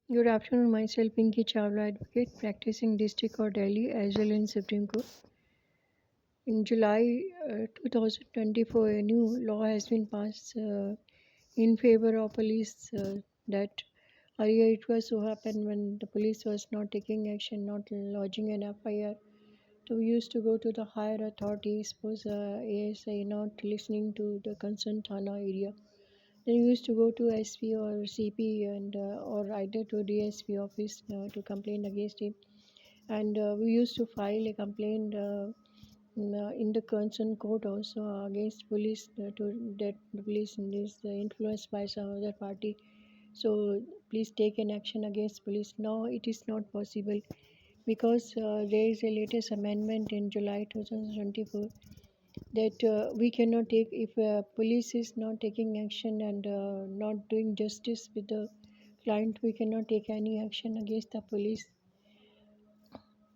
Good afternoon, myself Pinky Chawla, advocate practicing District Court Delhi as well in Supreme Court. In July 2024, a new law has been passed in favor of police that earlier it was so happened when the police was not taking action, not lodging an FIR. So we used to go to the higher authority, suppose ASI not listening to the concerned Thana area. Then we used to go to SP or CP and or either to DSP office to complain against him. And we used to file a complaint in the concerned court also against police to that the police is influenced by some other party. So please take an action against police. Now it is not possible because there is a latest amendment in July 2024 that we cannot take if police is not taking action and not doing justice with the client, we cannot take any action against the police.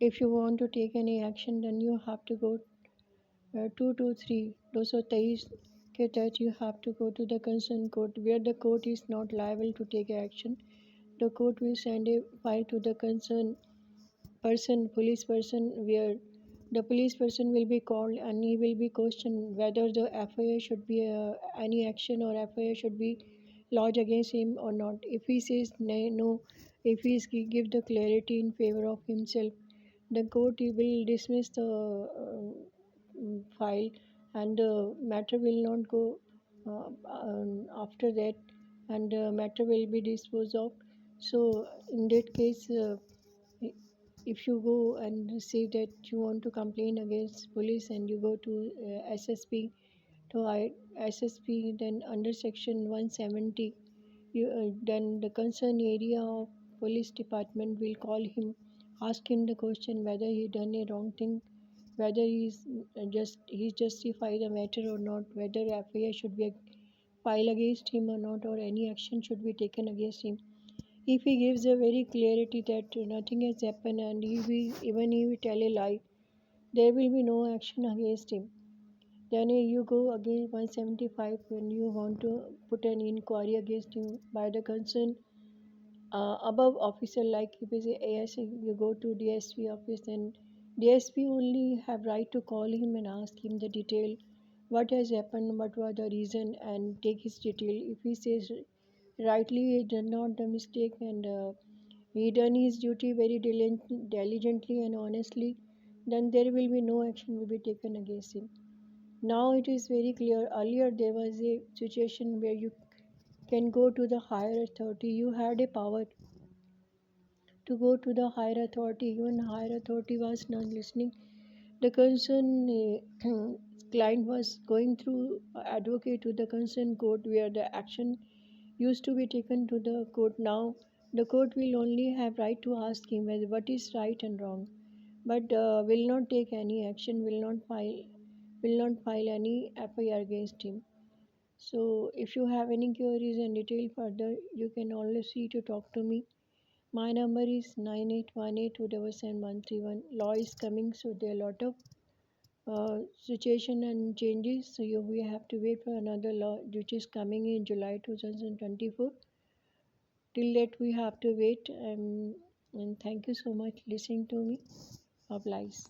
If you want to take any action, then you have to go 223 223 के तहत you have to go to the concerned court where the court is not liable to take action. The court will send a file to the concerned police person, where the police person will be called and he will be questioned whether the FIR should be any action or FIR should be lodged against him or not. If he says no, if he give the clarity in favor of himself, the court will dismiss the file and the matter will not go after that, and the matter will be disposed of. So in that case, if you go and say that you want to complain against police and you go to SSP, SSP, then under section 170, then the concerned area of police department will call him, ask him the question whether he done a wrong thing, whether he justify the matter or not, whether FIR should be filed against him or not, or any action should be taken against him. If he gives a very clarity that nothing has happened and even if he tell a lie, there will be no action against him. Then you go against 175 when you want to put an inquiry against him by the concerned above officer, like if it's ASI, you go to DSP office, then DSP only have right to call him and ask him the detail, what has happened, what was the reason, and take his detail. If he says rightly he did not the mistake and he done his duty very diligently and honestly, then there will be no action will be taken against him. Now it is very clear. Earlier there was a situation where you can go to the higher authority. You had a power to go to the higher authority. Even higher authority was not listening. The concerned client was going through advocate to the concerned court where the action used to be taken to the court. Now the court will only have right to ask him whether what is right and wrong, but will not take any action, will not file any FIR against him. So if you have any queries and detail further, you can always see to talk to me. My number is 9818277131. Law is coming, so there are a lot of situation and changes. So we have to wait for another law which is coming in July 2024. Till that we have to wait. And thank you so much listening to me. Applies.